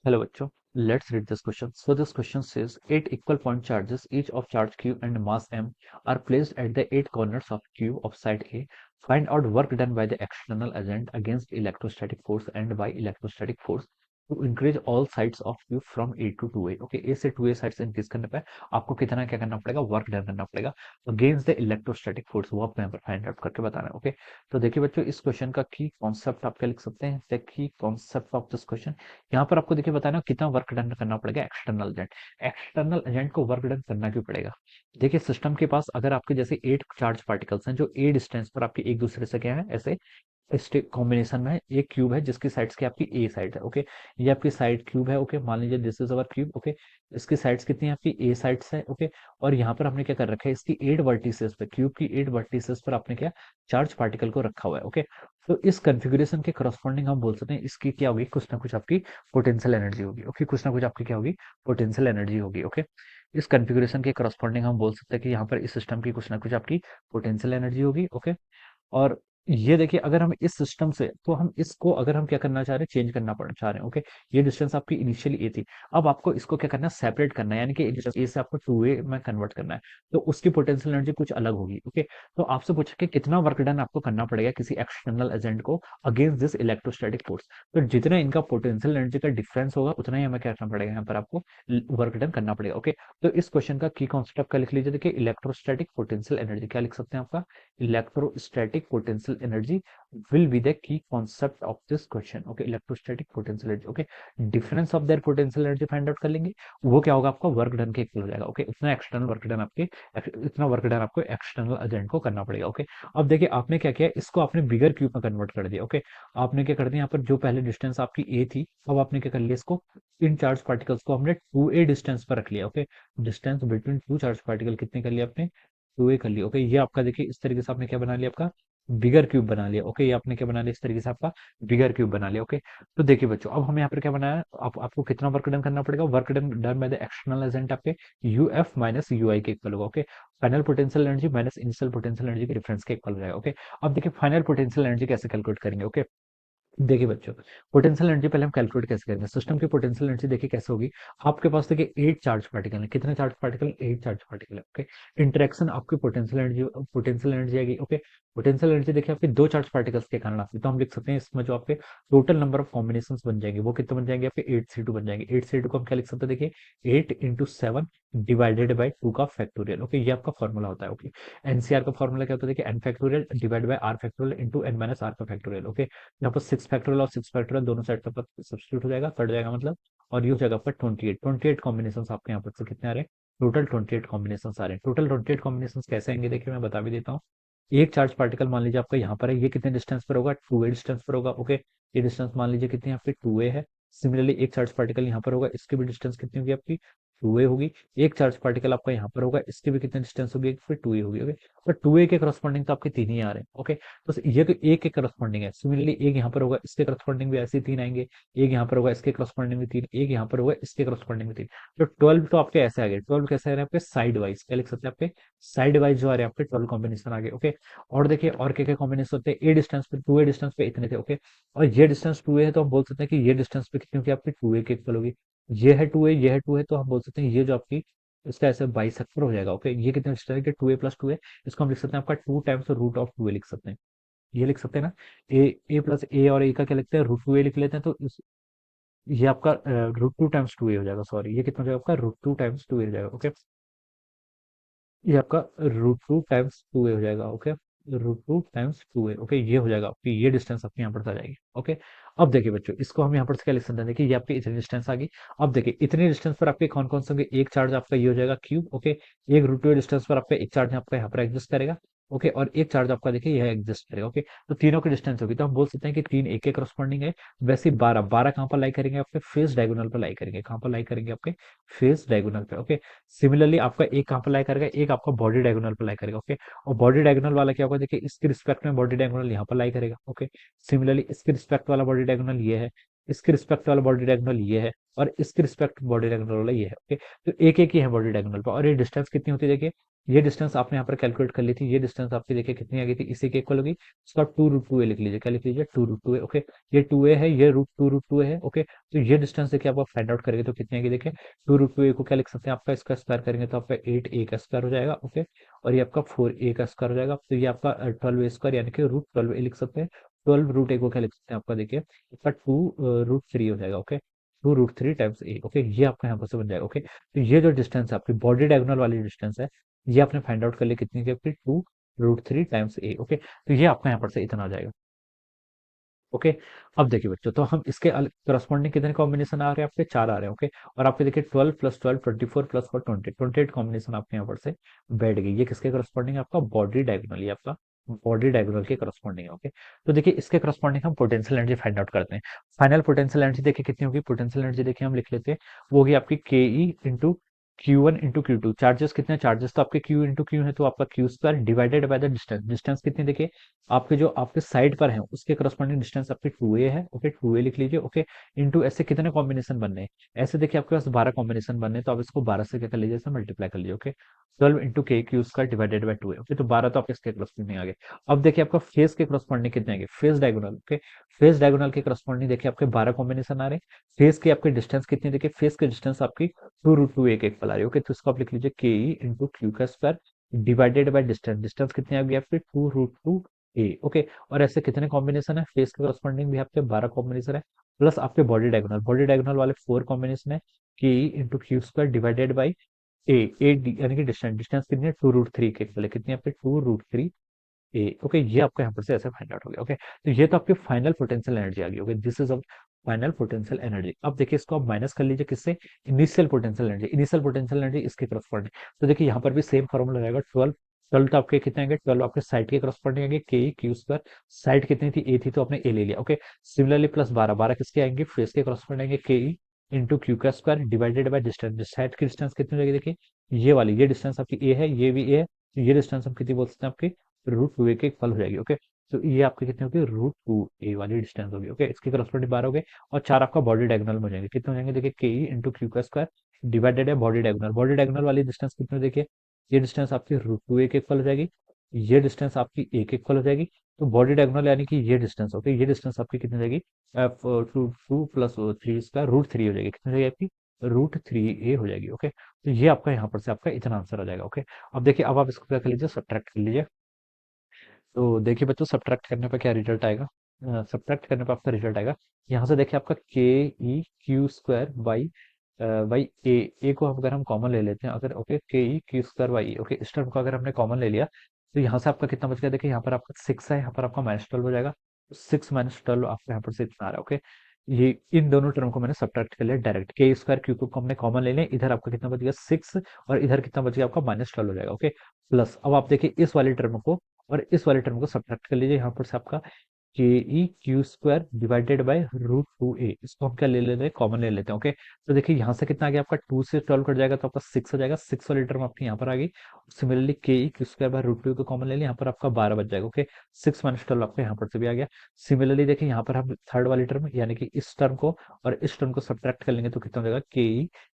Hello, bachcho. Let's read this question. So this question says eight equal point charges, each of charge q and mass m, are placed at the eight corners of q of side A. Find out work done by the external agent against electrostatic force and by electrostatic force to increase all sides of q from A to 2A. Okay, A से 2A side से increase करने पे आपको कितना क्या करना पड़ेगा, work done करना पड़ेगा अगेंस्ट द इलेक्ट्रोस्टैटिक फोर्स, वो आपको यहाँ पर फाइंड आउट करके बताना है। ओके, तो देखिए बच्चों, इस क्वेश्चन का की कॉन्सेप्ट आप क्या लिख सकते हैं, the key concept of this question. यहाँ पर आपको देखिए बताना कितना वर्क डन करना पड़ेगा एक्सटर्नल एजेंट। एक्सटर्नल एजेंट को वर्क डन करना क्यों पड़ेगा? देखिए, सिस्टम के पास अगर आपके जैसे 8 चार्ज पार्टिकल्स हैं जो ए डिस्टेंस पर आपके एक दूसरे से क्या है, ऐसे कॉम्बिनेशन में है। एक क्यूब है जिसकी साइड्स की आपकी ए साइड है। ओके, ये आपकी साइड क्यूब है। ओके, मान लीजिए this is our cube. Okay, इसकी साइड्स कितनी है आपकी, ए साइड्स है। ओके, और यहाँ पर हमने क्या कर रखा है, इसकी 8 वर्टिसेस पे, क्यूब की 8 वर्टिसेस पर आपने क्या चार्ज पार्टिकल को रखा हुआ है। ओके, तो इस कॉन्फ़िगरेशन के करस्पॉन्डिंग हम बोल सकते हैं इसकी क्या होगी, कुछ ना कुछ आपकी पोटेंशियल एनर्जी होगी। ओके, कुछ ना कुछ आपकी क्या होगी, पोटेंशियल एनर्जी होगी। ओके, इस कॉन्फ़िगरेशन के करस्पॉन्डिंग हम बोल सकते हैं कि यहाँ पर इस सिस्टम की कुछ ना कुछ आपकी पोटेंशियल एनर्जी होगी। ओके, और ये देखिए, अगर हम इस सिस्टम से, तो हम इसको अगर हम क्या करना चाह रहे हैं, चेंज करना पड़ चाह रहे हैं। ओके, ये डिस्टेंस आपकी इनिशियली ए थी, अब आपको इसको क्या करना है, सेपरेट करना है, यानी कि ए से आपको टू ए में कन्वर्ट करना है। तो उसकी पोटेंशियल एनर्जी कुछ अलग होगी। ओके, तो आपसे पूछा कि कितना वर्क डन आपको करना पड़ेगा किसी एक्सटर्नल एजेंट को अगेंस्ट दिस इलेक्ट्रोस्टैटिक फोर्स। तो जितना इनका पोटेंशियल एनर्जी का डिफरेंस होगा उतना ही हमें क्या करना पड़ेगा, यहाँ पर आपको वर्क डन करना पड़ेगा। ओके, तो इस क्वेश्चन का की कॉन्सेप्ट का लिख लीजिए। देखिए, इलेक्ट्रोस्टैटिक पोटेंशियल एनर्जी क्या लिख सकते हैं आपका, electrostatic potential energy will be the key concept of this question. Okay, electrostatic potential energy. Okay, difference of their potential energy find out कर लेंगे, वो क्या होगा आपका वर्क डन के इक्वल हो जाएगा। ओके, इतना एक्सटर्नल वर्क डन आपके, इतना वर्क डन आपको एक्सटर्नल एजेंट को करना पड़ेगा। ओके, अब देखिए आपने क्या किया, इसको आपने बिगर क्यूब में कन्वर्ट कर दिया। ओके, आपने क्या कर दिया, यहाँ पर जो पहले डिस्टेंस आपकी ए थी, अब आपने क्या कर लिया, इसको इन चार्ज पार्टिकल्स को हमने 2a डिस्टेंस पर रख लिया। Okay, distance between two charge particle कितने कर लिया आपने, 2a कर लिया। ओके, ये आपका देखिए इस तरीके से आपने क्या बना लिया, आपका बिगर क्यूब बना लिया। ओके, ये आपने क्या बना लिया, इस तरीके से आपका बिगर क्यूब बना लिया। ओके, तो देखिए बच्चों, अब हमें यहाँ पर क्या बनाया है, आपको कितना वर्क डन करना पड़ेगा, work done done by the external agent आपके यू एफ माइनस यू आई के इक्वल होगा। Okay, final potential energy minus initial potential energy के डिफरेंस के इक्वल हो जाएगा। ओके, अब देखिए फाइनल पोटेंशियल एनर्जी कैसे कैलकुलेट करेंगे। ओके, देखिए बच्चों, पोटेंशियल एनर्जी पहले हम कैलकुलेट कैसे करेंगे, सिस्टम की पोटेंशियल एनर्जी देखिए कैसे होगी। आपके पास देखिए 8 चार्ज पार्टिकल है, कितने चार्ज पार्टिकल, 8 चार्ज पार्टिकल है। ओके, इंटरेक्शन आपकी पोटेंशियल एनर्जी आएगी। ओके, पोटेंशियल एनर्जी देखिए आपके दो चार्ज पार्टिकल्स के कारण आती है, तो हम लिख सकते हैं इसमें जो आपके टोटल नंबर ऑफ कॉम्बिनेशन बन जाएंगे वो कितने बन जाएंगे आपके, 8c2 बन जाएंगे। 8c2 को हम क्या लिख सकते हैं, देखिए 8 × 7 डिवाइडेड बाई 2 का फैक्टोरियल। ओके, ये आपका फॉर्मूला होता है। ओके, एनसीआर का फॉर्मूला क्या होता है, देखिए n factorial divide by r factorial into n minus r का फैक्टोरियल। ओके, यहाँ पर 6 फैक्टोरियल और 6 फैक्टोरियल दोनों साइड पर सब्स्टिट्यूट हो जाएगा, कट जाएगा मतलब, और ये हो जाएगा आपका 28 कॉम्बिनेशन आपके यहाँ पर से कितने आ रहे हैं, टोटल 28 कॉम्बिनेशन आ रहे हैं। टोटल 28 कॉम्बिनेशन कैसे आएंगे, देखिए मैं बता भी देता हूँ। एक चार्ज पार्टिकल मान लीजिए आपका यहाँ पर है, ये कितने डिस्टेंस पर होगा, 2a डिस्टेंस पर होगा। ओके, ये डिस्टेंस मान लीजिए कितनी आपकी 2a है। सिमिलरली एक चार्ज पार्टिकल यहाँ पर होगा, इसकी भी डिस्टेंस कितनी होगी आपकी, 2a होगी। एक चार्ज पार्टिकल आपका यहाँ पर होगा, इसकी भी कितनी डिस्टेंस होगी, फिर 2a होगी। ओके, तो 2a के करस्पॉन्डिंग तो आपके तीन ही आ रहे हैं। ओके, तो ये तो एक के करस्पॉन्डिंग है। सिमिलरली एक यहाँ पर होगा, इसके करस्पॉन्डिंग भी ऐसे ही तीन आएंगे। एक यहाँ पर होगा, इसके करस्पॉन्डिंग भी तीन, एक यहाँ पर होगा, इसके करस्पॉन्डिंग भी तीन। तो 12 तो आपके ऐसे आ गए। 12 कैसे आ रहे हैं आपके, साइड वाइज, क्या लिख सकते हैं आपके, साइड वाइज जो आ रहे हैं आपके 12 कॉम्बिनेशन आ गए। ओके, और देखिए और क्या क्या कॉम्बिनेशन होते हैं, ए डिस्टेंस पे, 2a डिस्टेंस पे इतने थे। ओके, और ये डिस्टेंस 2a है, तो हम बोल सकते हैं कि ये डिस्टेंस पे कितनी होगी आपकी, 2a की इक्वल होगी। ये है 2a, ये है 2a, तो हम बोल सकते हैं ये जो आपकी इसका ऐसे बाइसेक्टर हो जाएगा। ओके, ये कितने डिस्टेंस है, 2a प्लस 2a, इसको हम लिख सकते हैं आपका 2 टाइम्स रूट ऑफ 2a लिख सकते हैं। ये लिख सकते हैं ना, ए प्लस ए, और ए का क्या लिखते हैं, रूट 2a लिख लेते हैं। तो ये आपका रूट 2 टाइम्स 2a हो जाएगा, सॉरी, ये कितना हो जाएगा आपका, रूट 2 टाइम्स 2a हो जाएगा। ओके, ये आपका रूट 2 टाइम्स 2a हो जाएगा। Okay, root 2 times 2a। Okay, ये हो जाएगा आपकी, ये डिस्टेंस आपकी यहाँ पर आ जाएगी। ओके, अब देखिए बच्चों, इसको हम यहाँ पर से क्या लिख सकते हैं, देखिए ये आपकी इतनी डिस्टेंस आ गई। अब देखिए इतनी डिस्टेंस पर आपके कौन कौन से होंगे, एक चार्ज आपका ये हो जाएगा क्यूब। ओके, एक रूट 2 डिस्टेंस पर आपका एक चार्ज आपका यहाँ पर एग्जिस्ट करेगा। ओके, और एक चार्ज आपका देखिए यह एग्जिस्ट करेगा। ओके, तो तीनों की डिस्टेंस होगी, तो हम बोल सकते हैं कि तीन एक के करस्पॉन्डिंग है। वैसे ही 12 12 कहाँ पर लाई करेंगे, आपके फेस डायगोनल पर लाई करेंगे। कहाँ पर लाई करेंगे, आपके फेस डायगोनल पे। ओके, सिमिलरली आपका एक कहाँ पर लाई करेगा, एक आपका बॉडी डायगोनल पर लाई करेगा। ओके, और बॉडी डायगोनल वाला क्या होगा, देखिए इसके रिस्पेक्ट में बॉडी डायगोनल यहाँ पर लाई करेगा। ओके, सिमिलरली इसके रिस्पेक्ट वाला बॉडी डायगोनल ये है, इसके रिस्पेक्ट वाला बॉडी डायगोनल ये है, और इसके रिस्पेक्ट बॉडी डायगोनल वाला ये है। ओके, तो एक एक ही है बॉडी डायगोनल पर, और ये डिस्टेंस कितनी होती है देखिए, ये डिस्टेंस आपने यहाँ पर कैलकुलेट कर ली थी, ये डिस्टेंस आपकी देखिए कितनी आ गई थी, इसी के इक्वल होगी। इसका 2√2a लिख लीजिए, क्या लिख लीजिए, 2√2a। ओके, ये 2a है, ये √2√2a है। ओके, तो ये डिस्टेंस देखिए आपको फाइंड आउट करेंगे तो कितनी आएगी देखिए, 2√2a को क्या लिख सकते हैं, आपका इसका स्क्वायर करेंगे तो आपका 8a का स्क्वायर हो जाएगा। ओके, और ये आपका 4a का स्क्वायर हो जाएगा, तो ये आपका 12a² यानी कि √12a लिख सकते हैं। 12 √a को क्या लिख सकते हैं, आपका देखिए इसका 2√3 हो जाएगा। Okay, 2√3 times a। ओके, ये आपका यहाँ पर से बन जाएगा। ओके, तो ये जो डिस्टेंस है आपकी बॉडी डायगोनल वाली डिस्टेंस है, ये आपने फाइंड आउट कर लिया कितनी की, आपकी 2√3 टाइम्स a। ओके, तो ये आपका यहाँ पर से इतना आ जाएगा। ओके, अब देखिए बच्चों, तो हम इसके करस्पॉन्डिंग कितने कॉम्बिनेशन आ रहे हैं, आपके 4 आ रहे हैं। ओके, और आपके देखिए 12 + 12 24 + 4 20 28 कॉम्बिनेशन आपके यहाँ पर से बैठ गई। ये किसके करस्पॉन्डिंग है, आपका बॉडी डायगोनल, ये आपका बॉडी डायगोनल के करस्पॉन्डिंग है। ओके, तो देखिए इसके करस्पॉन्डिंग हम पोटेंशियल एनर्जी फाइंड आउट करते हैं। फाइनल पोटेंशियल एनर्जी देखिए कितनी होगी, पोटेंशियल एनर्जी देखिए हम लिख लेते हैं, वो होगी आपकी के इंटू Q1 × Q2। चार्जेस कितने, चार्जेस तो आपके Q × Q है, तो आपका Q² divided by the distance. Distance कितनी देखिए, आपके जो आपके साइड पर है उसके करस्पॉन्डिंग डिस्टेंस आपकी 2a है। ओके, 2a लिख लीजिए। ओके, इंटू ऐसे कितने कॉम्बिनेशन बनने हैं, ऐसे देखिए आपके पास 12 कॉम्बिनेशन बनने हैं, तो आप इसको 12 से क्या कर लीजिए, इसे मल्टीप्लाई कर लीजिए। Okay, 12 × K² divided by 2a। Okay, तो 12 तो आपके इसके करस्पॉन्डिंग आ गए। अब देखिए आपका फेस के करस्पॉन्डिंग कितने आएंगे, face diagonal. Okay, face diagonal के करस्पॉन्डिंग देखिए आपके 12 कॉम्बिनेशन आ रहे हैं। फेस की आपके डिस्टेंस कितनी देखिए, फेस के डिस्टेंस आपकी 2√2a के इक्वल आ रही है। ओके, तो इसको आप लिख लीजिए K × Q² divided by distance. Distance कितनी आ गई आपकी 2√2a। ओके, और ऐसे कितने कॉम्बिनेशन है, फेस के करस्पॉन्डिंग भी आपके 12 कॉम्बिनेशन है, प्लस आपके बॉडी डायगोनल, बॉडी डायगोनल वाले 4 कॉम्बिनेशन है, K × Q² डिवाइडेड बाई ए यानी कि डिस्टेंस, डिस्टेंस कितनी है 2√3 के इक्वल है, कितनी है आपकी 2√3 ए। ओके, ये आपका यहाँ पर से ऐसे फाइंड आउट हो गया। ओके, तो ये तो आपकी फाइनल पोटेंशियल एनर्जी आ गई। Okay, this is final potential energy. अब देखिए इसको आप माइनस कर लीजिए किससे, initial potential energy. Initial potential energy इसके करस्पॉन्डिंग, तो देखिए यहाँ पर भी सेम फॉर्मूला रहेगा। 12 12 तो आपके कितने आएंगे, 12 आपके साइड के करस्पॉन्डिंग आएंगे, K q²। साइड कितनी थी, ए थी, तो आपने ए ले लिया। ओके, सिमिलरली प्लस 12 12 किसके आएंगे, फेस के करस्पॉन्डिंग आएंगे, K × Q² divided by distance. Side की डिस्टेंस कितनी हो जाएगी देखिए, ये वाली, ये डिस्टेंस आपकी ए है, ये भी ए है, तो ये डिस्टेंस हम कितनी बोल सकते हैं, आपकी √2a के इक्वल हो जाएगी। ओके, तो ये आपकी कितनी होगी, √2a वाली डिस्टेंस होगी। ओके, इसके करस्पॉन्डिंग 12 हो गए, और 4 आपका बॉडी डायगोनल में हो जाएंगे, कितने हो जाएंगे देखिए, K × Q² डिवाइडेड है बॉडी डायगोनल। बॉडी डायगोनल वाली डिस्टेंस कितनी हो देखिए, ये डिस्टेंस आपकी √2a के इक्वल हो जाएगी, ये डिस्टेंस आपकी a के इक्वल हो जाएगी। तो बॉडी डायगोनल यानी कि ये डिस्टेंस, ओके, ये डिस्टेंस आपकी कितनी हो जाएगी, 2 + 3 इसका √3 हो जाएगी, कितनी हो जाएगी आपकी, √3a हो जाएगी। ओके, तो ये आपका यहाँ पर से आपका इतना आंसर आ जाएगा। ओके, अब देखिए, अब आप इसको क्या कर लीजिए, सब्ट्रैक्ट कर लीजिए। तो देखिए बच्चों, सब्ट्रैक्ट करने पर क्या रिजल्ट आएगा, सब्ट्रैक्ट करने पर आपका रिजल्ट आएगा, यहाँ से देखिए आपका K e q² बाई ए को अगर हम कॉमन ले लेते हैं, अगर okay, K e q² by A. Okay, इस टर्म को अगर हमने कॉमन ले लिया, तो यहाँ से आपका कितना बच गया देखिए, यहाँ पर आपका 6 है, यहाँ पर आपका -12 हो जाएगा, 6 - 12 आपका यहाँ पर से इतना आ रहा है। ओके, ये इन दोनों टर्म को मैंने सब्ट्रैक्ट कर लिया डायरेक्ट, K² Q को हमने कॉमन ले लिया, इधर आपका कितना बच गया 6, और इधर कितना बच गया आपका -12 हो जाएगा। ओके, प्लस अब आप देखिए इस वाली टर्म को और इस वाले टर्म को सब्ट्रैक्ट कर लीजिए, यहाँ पर से आपका Ke q² divided by √2a, इसको हम क्या ले लेते हैं, कॉमन ले लेते हैं। ओके, तो देखिए यहाँ से कितना आ गया आपका, 2 से 12 कट जाएगा तो आपका 6 हो जाएगा, 6 वाली टर्म आपकी यहाँ पर आ गई। सिमिलरली Ke q² बाय √2 को कॉमन ले लिया, यहाँ पर आपका 12 बच जाएगा। ओके, 6 - 12 आपका यहाँ पर से भी आ गया। सिमिलरली देखिए यहाँ पर हम थर्ड वाली टर्म यानी कि इस टर्म को और इस टर्म को सब्ट्रैक्ट कर लेंगे तो कितना हो जाएगा,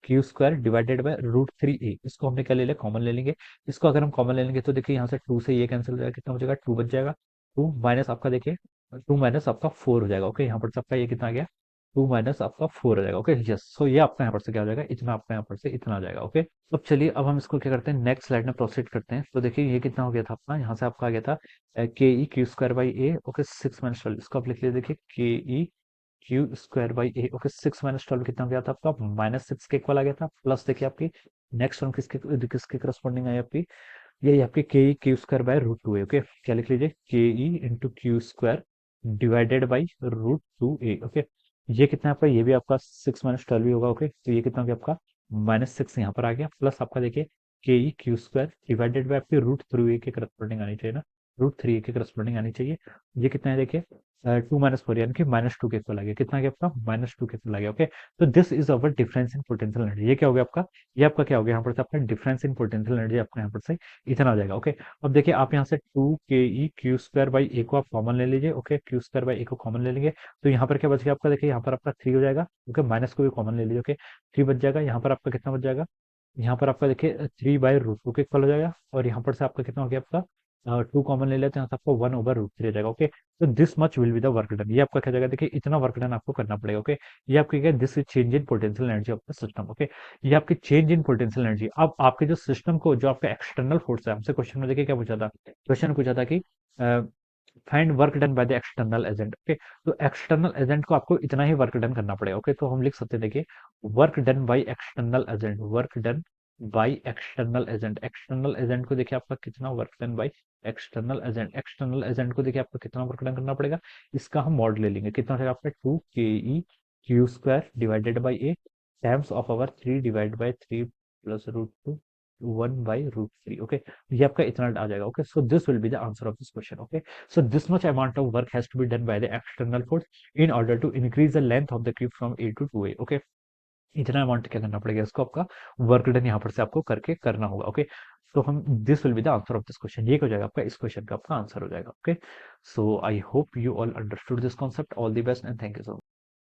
Ke q² divided by √3a, इसको हमने क्या ले लिया, कॉमन ले लेंगे। इसको अगर हम कॉमन ले लेंगे तो देखिए यहाँ से 2 से ये कैंसिल हो जाएगा, कितना हो जाएगा, 2 बच जाएगा। 2 माइनस आपका देखिए, 2 माइनस आपका 4 हो जाएगा। ओके, यहाँ पर से आपका ये कितना आ गया, 2 माइनस आपका 4 हो जाएगा। ओके, यस, सो ये आपका यहाँ पर से क्या हो जाएगा, इतना आपका यहाँ पर से इतना आ जाएगा। ओके, अब चलिए, अब हम इसको क्या करते हैं, नेक्स्ट स्लाइड में प्रोसीड करते हैं। तो देखिए ये कितना हो गया था अपना, यहाँ से आपका आ गया था Ke q² by A. Okay, 6 - 12, इसको आप लिख लीजिए, देखिए Ke q² by A. Okay, 6 - 12 कितना हो गया था आपका, -6 के इक्वल आ गया था। प्लस देखिए आपकी नेक्स्ट टर्म किसके किसके करस्पॉन्डिंग आई आपकी, यही आपके Ke q² bye √2a। Okay, क्या लिख लीजिए, Ke × Q² divided by √2a। Okay, ये कितना है आपका, ये भी आपका 6 - 12 भी होगा। ओके, तो ये कितना हो गया आपका, -6 यहाँ पर आ गया, प्लस आपका देखिए Ke q² डिवाइडेड बाई आपकी √3a के करस्पॉन्डिंग आनी चाहिए ना, √3 के करस्पॉन्डिंग आनी चाहिए। ये कितना है देखिए, 2 - 4 यानी कि -2 के इक्वल आ गया। कितना आ गया आपका, -2 के इक्वल आ गया। ओके, तो this is our difference in potential energy. ये क्या हो गया आपका, ये आपका क्या हो गया यहाँ पर से, आपका डिफरेंस इन पोटेंशियल एनर्जी आपका यहाँ पर से इतना आ जाएगा। ओके, अब देखिए आप यहाँ से 2 ke² q² को आप कॉमन ले लीजिए। ओके, q² को कॉमन ले लेंगे तो यहाँ पर क्या बच गया आपका, देखिए यहाँ पर आपका 3 हो जाएगा। ओके, माइनस को भी कॉमन ले लीजिए। ओके, 3 बच जाएगा। यहाँ पर आपका कितना बच जाएगा, यहाँ पर आपका देखिए 3/√2 के इक्वल हो जाएगा। और यहाँ पर से आपका कितना हो गया आपका, 2 कॉमन ले लेते हैं तो आपको 1/√3 हो जाएगा। ओके, तो this much will be the work done. ये आपका क्या जाएगा, देखिए इतना वर्क डन आपको करना पड़ेगा। ओके, ये आपकी क्या, this is change in potential energy of the system. Okay, ये आपकी चेंज इन पोटेंशियल एनर्जी। अब आपके जो सिस्टम को, जो आपका एक्सटर्नल फोर्स है, हमसे क्वेश्चन में देखिए क्या पूछा था, क्वेश्चन पूछा था कि find work done by the external agent. Okay, तो एक्सटर्नल एजेंट को आपको इतना ही वर्क डन करना पड़ेगा। ओके, तो हम लिख सकते हैं देखिए, work done by external agent, work done by external agent. External agent को देखिए आपका कितना work done by external agent, external agent को देखिए आपको कितना वर्क डन करना पड़ेगा। इसका हम मॉड ले लेंगे, कितना हो जाएगा आपका, 2 ke² divided by A times of our 3 divide by 3 plus √2 1/√3। Okay, ये आपका इतना आ जाएगा। Okay, so this will be the answer of this question. Okay, so this much amount of work has to be done by the external force in order to increase the length of the cube from A to 2A। Okay, इतना amount क्या करना पड़ेगा इसको, आपका work done यहाँ पर से आपको करके करना होगा। ओके, तो हम this will be the answer of this question. ये हो जाएगा आपका, इस क्वेश्चन का आपका आंसर हो जाएगा। Okay, so I hope you all understood this concept. All the best and thank you so much.